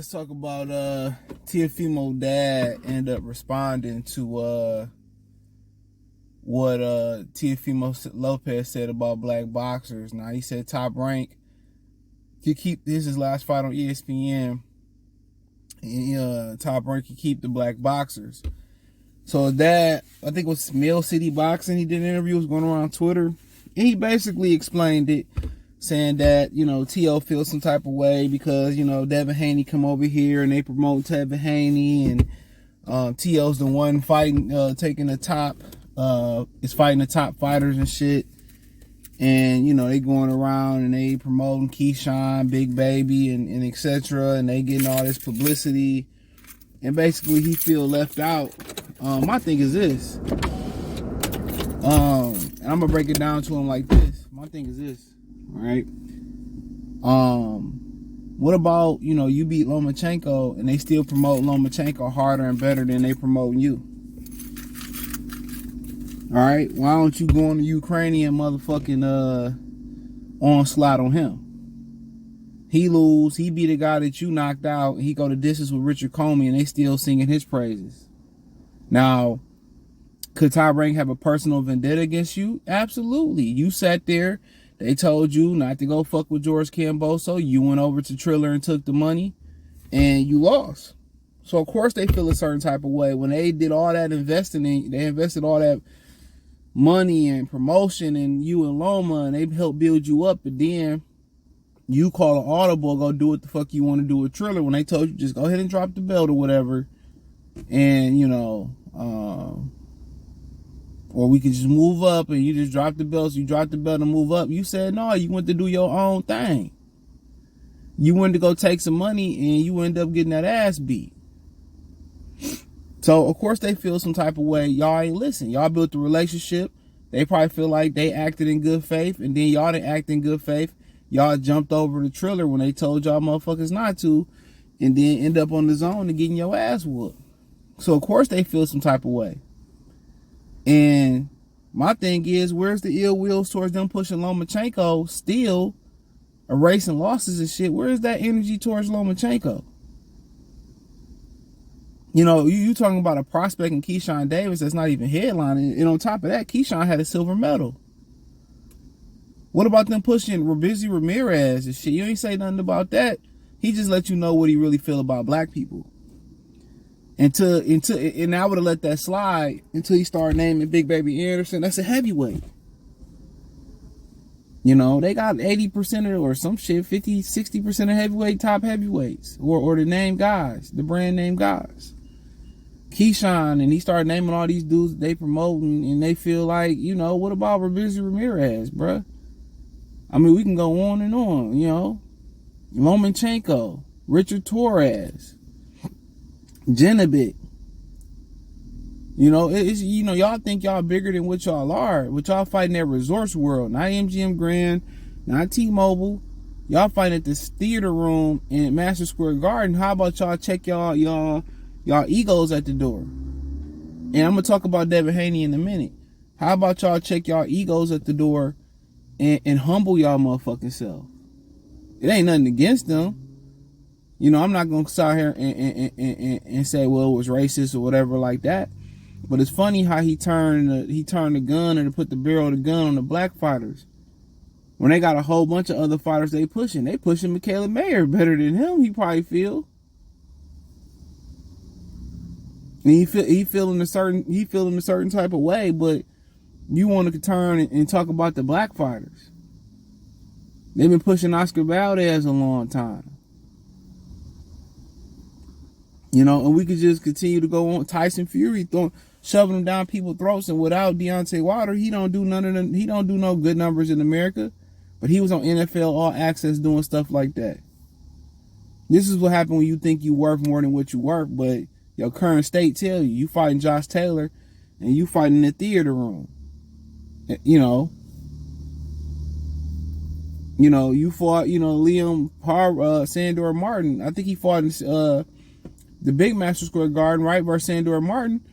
let's talk about Teofimo dad ended up responding to what Teofimo Lopez said about black boxers. Now he said Top Rank could keep this is his last fight on ESPN. And, Top Rank could keep the black boxers. So that, I think it was Mill City Boxing, he did an interview, was going around Twitter. And he basically explained it, saying that, T.O. feels some type of way because, Devin Haney come over here and they promote Devin Haney, and T.O.'s the one fighting, taking the top, is fighting the top fighters and shit. And, they going around and they promoting Keyshawn, Big Baby, and etc. And they getting all this publicity. And basically he feel left out. My thing is this. And I'm gonna break it down to him like this. My thing is this, right? What about, you beat Lomachenko and they still promote Lomachenko harder and better than they promoting you? Alright, why don't you go on the Ukrainian motherfucking onslaught on him? He lose, he beat a guy that you knocked out, and he go to distance with Richard Comey and they still singing his praises. Now, could Top Rank have a personal vendetta against you? Absolutely. You sat there, they told you not to go fuck with George Camboso. You went over to Triller and took the money, and you lost. So, of course, they feel a certain type of way. When they did all that investing, they invested all that money and promotion in you and Loma, and they helped build you up, but then you call an audible, go do what the fuck you want to do with Triller when they told you just go ahead and drop the belt or whatever, and, or we could just move up and you just drop the belt, so you drop the belt and move up. You said no, you went to do your own thing. You went to go take some money and you end up getting that ass beat. So, of course, they feel some type of way. Y'all ain't listen. Y'all built the relationship. They probably feel like they acted in good faith, and then y'all didn't act in good faith. Y'all jumped over the Triller when they told y'all motherfuckers not to, and then end up on the zone and getting your ass whooped. So, of course, they feel some type of way. And my thing is, where's the ill wills towards them pushing Lomachenko, still erasing losses and shit? Where's that energy towards Lomachenko? You talking about a prospect in Keyshawn Davis that's not even headlining. And on top of that, Keyshawn had a silver medal. What about them pushing Rabizzi Ramirez and shit? You ain't say nothing about that. He just let you know what he really feel about black people. And I would have let that slide until he started naming Big Baby Anderson. That's a heavyweight. They got 80% or some shit, 50, 60% of heavyweight, top heavyweights. Or the name guys, the brand name guys. Keyshawn, and he started naming all these dudes they promoting, and they feel like, what about Rabizzi Ramirez, bruh? I mean, we can go on and on, Lomachenko, Richard Torres, Genovic. Y'all think y'all bigger than what y'all are. But y'all fighting at Resorts World, not MGM Grand, not T-Mobile. Y'all fighting at this theater room in Madison Square Garden. How about y'all check y'all egos at the door? And I'm gonna talk about Devin Haney in a minute. How about y'all check y'all egos at the door and humble y'all motherfucking self? It ain't nothing against them. I'm not gonna sit here and say, well, it was racist or whatever like that. But it's funny how he turned the gun and put the barrel of the gun on the black fighters. When they got a whole bunch of other fighters they pushing Michaela Mayer better than him, he probably feel. And he feeling a certain type of way, but you want to turn and talk about the black fighters. They've been pushing Oscar Valdez a long time. And we could just continue to go on. Tyson Fury shoving them down people's throats, and without Deontay Wilder, he don't do none of them. He don't do no good numbers in America, but he was on NFL All Access doing stuff like that. This is what happened when you think you worth more than what you worth, but your current state tell you fighting Josh Taylor, and you fighting in the theater room. You fought, Liam Sandor Martin. I think he fought in the big Madison Square Garden, right, versus Sandor Martin.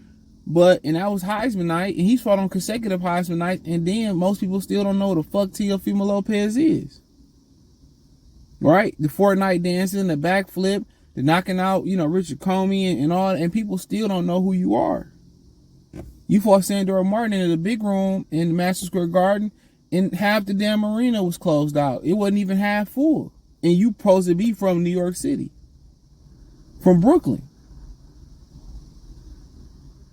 And that was Heisman night, and he's fought on consecutive Heisman nights, and then most people still don't know what the fuck Teofimo Lopez is. Right? The Fortnite dancing, the backflip, They're knocking out, Richard Comey and all, and people still don't know who you are. You fought Sandra Martin in the big room in the Madison Square Garden, and half the damn arena was closed out. It wasn't even half full. And you supposed to be from New York City, from Brooklyn.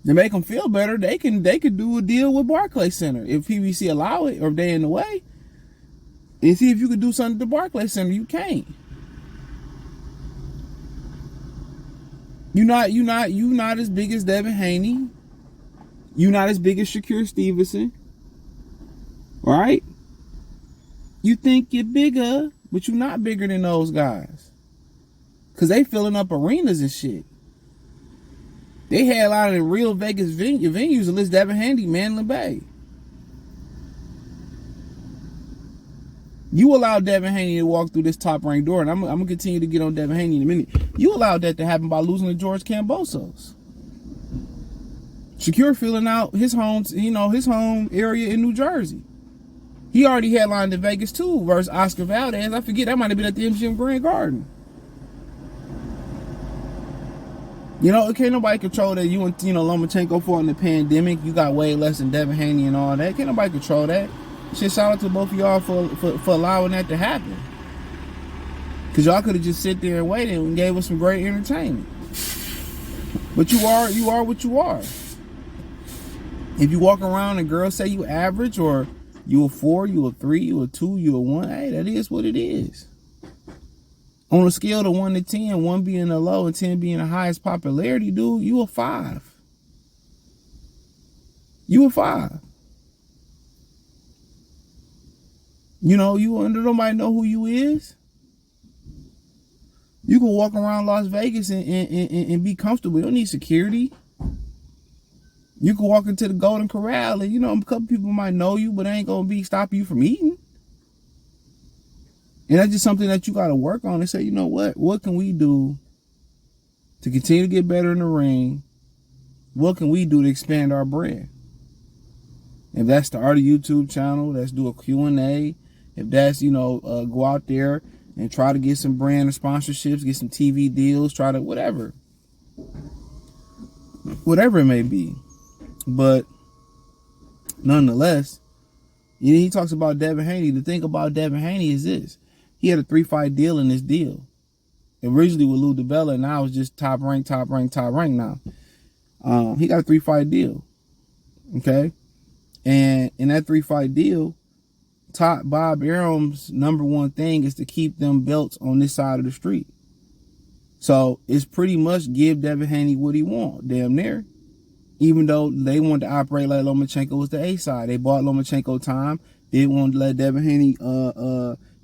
To make them feel better, they could do a deal with Barclays Center if PBC allow it, or if they in the way, and see if you could do something at the Barclays Center. You can't. You not as big as Devin Haney. You not as big as Shakur Stevenson. Right? You think you're bigger, but you're not bigger than those guys. Cause they filling up arenas and shit. They headlining in real Vegas venues to list Devin Haney, Mandalay Bay. You allowed Devin Haney to walk through this top ranked door, and I'm gonna continue to get on Devin Haney in a minute. You allowed that to happen by losing to George Kambosos. Shakur filling out his home area in New Jersey. He already headlined in Vegas too versus Oscar Valdez. I forget, that might have been at the MGM Grand Garden. Can't nobody control that. You and Lomachenko fought in the pandemic. You got way less than Devin Haney and all that. Can't nobody control that. Shit, shout out to both of y'all for allowing that to happen. Cause y'all could have just sit there and waited and gave us some great entertainment. But you are what you are. If you walk around and girls say you average, or you a 4, you a 3, you a 2, you a 1, hey, that is what it is. On a scale of 1 to 10, 1 being the low and 10 being the highest popularity, dude, you a 5. You a 5. You under nobody know who you is. You can walk around Las Vegas and be comfortable. You don't need security. You can walk into the Golden Corral and, a couple people might know you, but they ain't going to stop you from eating. And that's just something that you got to work on and say, what can we do to continue to get better in the ring? What can we do to expand our brand? If that's the Art of YouTube channel, let's do a Q&A. If that's, go out there and try to get some brand sponsorships, get some TV deals, try to whatever it may be. But nonetheless, he talks about Devin Haney. The thing about Devin Haney is this. He had a 3-fight deal in this deal. Originally with Lou DiBella, now it's just top rank now. He got a 3-fight deal. Okay? And in that 3-fight deal, Top Bob Arum's number one thing is to keep them belts on this side of the street. So it's pretty much give Devin Haney what he want, damn near. Even though they wanted to operate like Lomachenko was the A side. They bought Lomachenko time. Didn't want to let Devin Haney,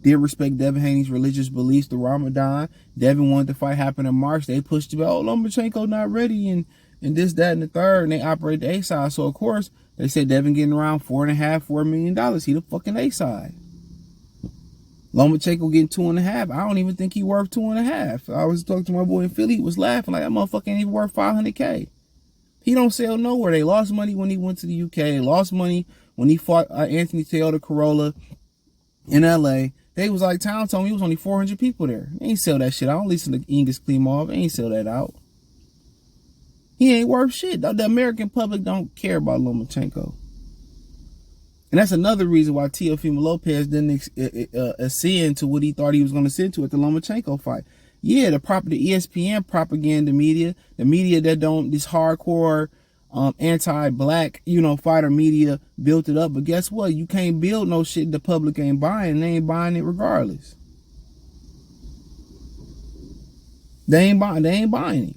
did respect Devin Haney's religious beliefs, the Ramadan. Devin wanted the fight happen in March. They pushed it, Lomachenko not ready, and this, that, and the third, and they operate the A side. So of course, they said Devin getting around $4 million. He the fucking A side. Lomachenko getting 2.5. I don't even think he worth 2.5. I was talking to my boy in Philly. He was laughing like that motherfucker ain't even worth $500K. He don't sell nowhere. They lost money when he went to the UK. They lost money when he fought Anthony Toyota Corolla in LA. They was like, Town told me it was only 400 people there. They ain't sell that shit. I don't listen to Ingus Klimov. They ain't sell that out. He ain't worth shit. The American public don't care about Lomachenko. And that's another reason why Teofimo Lopez didn't ascend to what he thought he was going to ascend to at the Lomachenko fight. Yeah, the ESPN propaganda media, the media that don't, this hardcore anti-black, fighter media built it up. But guess what? You can't build no shit the public ain't buying. They ain't buying it regardless. They ain't buying it.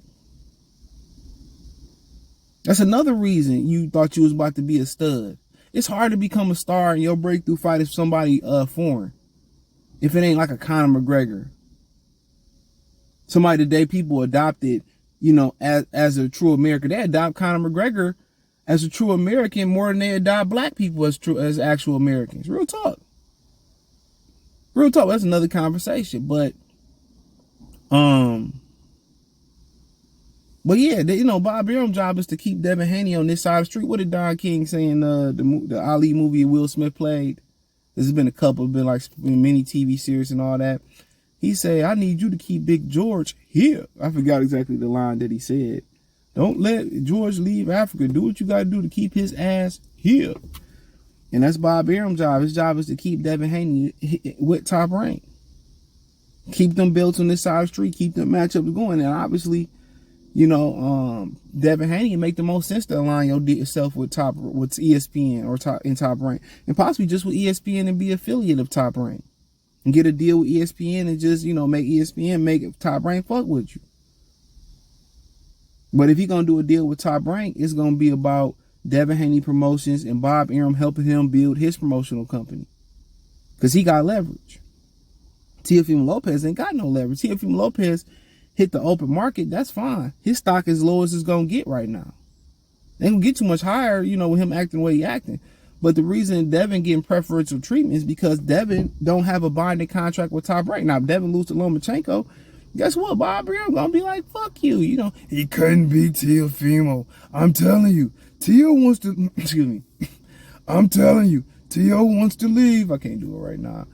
That's another reason you thought you was about to be a stud. It's hard to become a star in your breakthrough fight if somebody foreign. If it ain't like a Conor McGregor. Somebody today people adopted, as a true American. They adopt Conor McGregor as a true American more than they adopt black people as actual Americans. Real talk. That's another conversation. But yeah, Bob Arum's job is to keep Devin Haney on this side of the street. What did Don King say in the Ali movie Will Smith played? There's been a couple, been like many TV series and all that. He said, I need you to keep Big George here. I forgot exactly the line that he said. Don't let George leave Africa. Do what you got to do to keep his ass here. And that's Bob Arum's job. His job is to keep Devin Haney with Top Rank. Keep them belts on this side of the street. Keep them matchups going. And obviously, you know, Devin Haney make the most sense to align yourself with ESPN or Top Rank. And possibly just with ESPN and be affiliate of Top Rank. And get a deal with ESPN and just, you know, make ESPN make Top Rank fuck with you. But if you're going to do a deal with Top Rank, it's going to be about Devin Haney Promotions and Bob Arum helping him build his promotional company. Because he got leverage. Teofimo Lopez ain't got no leverage. Teofimo Lopez hit the open market, that's fine. His stock is low as it's going to get right now. They ain't going to get too much higher, you know, with him acting the way he acting. But the reason Devin getting preferential treatment is because Devin don't have a binding contract with Top Rank. Now, if Devin lose to Lomachenko, guess what? Bob Arum gonna be like, fuck you. You know, he couldn't beat Teofimo. I'm telling you, Teo wants to, excuse me. I'm telling you, Teo wants to leave. I can't do it right now.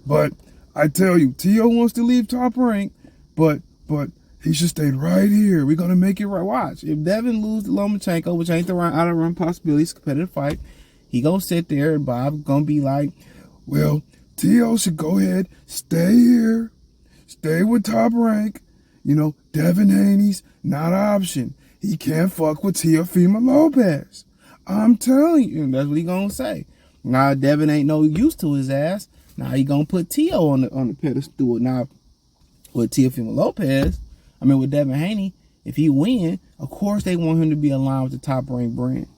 But I tell you, Teo wants to leave Top Rank, but he should stay right here. We're gonna make it right. Watch. If Devin lose to Lomachenko, which ain't the out of run possibility, it's a competitive fight, he gonna sit there and Bob gonna be like, well, Teo should go ahead, stay here, stay with Top Rank. You know, Devin Haney's not an option. He can't fuck with Teofimo Lopez. I'm telling you, and that's what he gonna say. Now Devin ain't no use to his ass. Now he gonna put Teo on the pedestal. Now with Teofimo Lopez, with Devin Haney, if he win, of course they want him to be aligned with the Top Rank brand.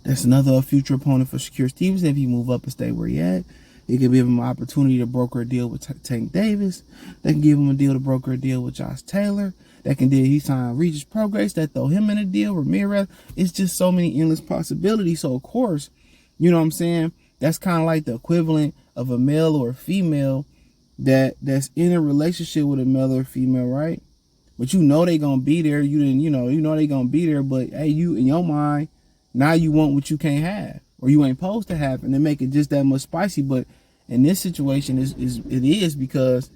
That's another future opponent for Shakur Stevenson if he move up and stay where he at. It can give him an opportunity to broker a deal with Tank Davis. They can give him a deal to broker a deal with Josh Taylor. That can deal he signed Regis Prograis. That throw him in a deal. Ramirez. It's just so many endless possibilities. So of course, you know what I'm saying? That's kind of like the equivalent of a male or a female that's in a relationship with a male or a female, right? But you know they gonna be there. You know they gonna be there. But hey, you in your mind, now you want what you can't have or you ain't supposed to have, and they make it just that much spicy. But in this situation, it is because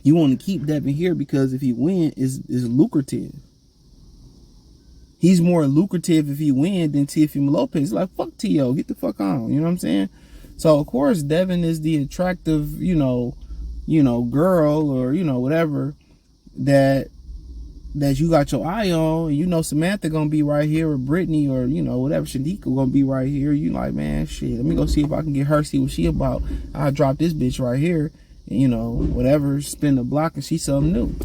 you want to keep Devin here because if he win, is lucrative. He's more lucrative if he win than Teofimo Lopez. He's like, fuck T.O., get the fuck on. You know what I'm saying? So of course Devin is the attractive, girl or whatever that you got your eye on. You know Samantha gonna be right here, or Brittany, or whatever, Shanika gonna be right here. You like, man, shit, let me go see if I can get her, see what she about. I'll drop this bitch right here, and, whatever, spin the block and see something new.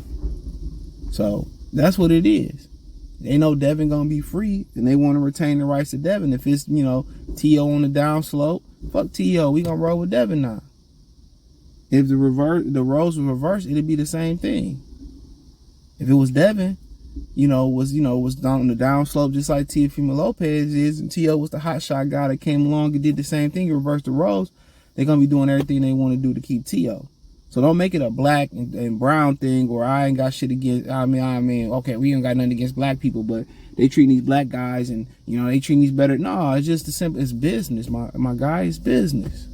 So that's what it is. They know Devin gonna be free and they want to retain the rights to Devin. If it's T.O. on the down slope, fuck T.O., we gonna roll with Devin now. If the roles were reversed, it'd be the same thing. If it was Devin, was on the down slope just like Teofimo Lopez is, and T.O. was the hot shot guy that came along and did the same thing, reversed the roles, they're gonna be doing everything they want to do to keep T.O. So don't make it a black and brown thing, or I ain't got shit against. Okay, we ain't got nothing against black people, but they treating these black guys and they treating these better. No, it's just the simple. It's business, my guy. It's business.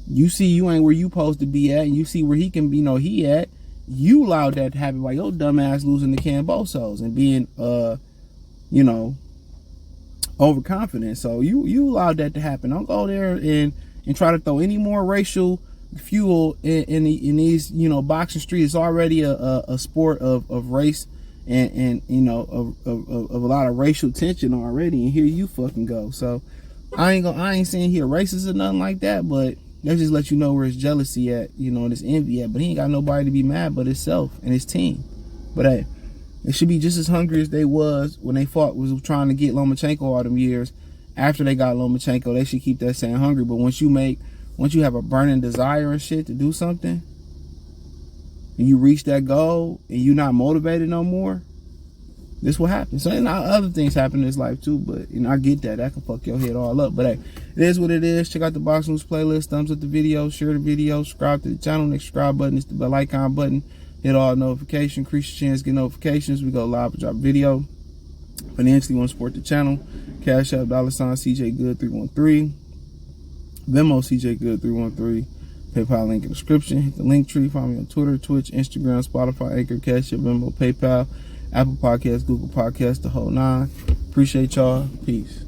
You see, you ain't where you supposed to be at, and you see where he can be. He at. You allowed that to happen by your dumb ass losing to Cambosos and being, overconfident. So you allowed that to happen. Don't go there and try to throw any more racial fuel in these boxing streets. It's already a sport of race and of a lot of racial tension already, and here you fucking go. So I ain't saying here racist or nothing like that, but that just let you know where his jealousy at, and his envy at. But he ain't got nobody to be mad but himself and his team. But hey, they should be just as hungry as they was when they was trying to get Lomachenko all them years. After they got Lomachenko, they should keep that same hungry. But once you have a burning desire and shit to do something, and you reach that goal, and you're not motivated no more, this will happen. So other things happen in this life too, but I get that. That can fuck your head all up. But hey, it is what it is. Check out the Boxing News playlist. Thumbs up the video, share the video, subscribe to the channel. Next subscribe button is the bell icon button. Hit all notifications, increase your chance to get notifications. We go live and drop video. Financially want to support the channel. Cash App, $CJ Good 313. Venmo CJ Good 313. PayPal link in the description. Hit the link tree. Find me on Twitter, Twitch, Instagram, Spotify, Anchor, Cash App, Venmo, PayPal, Apple Podcasts, Google Podcasts, the whole nine. Appreciate y'all. Peace.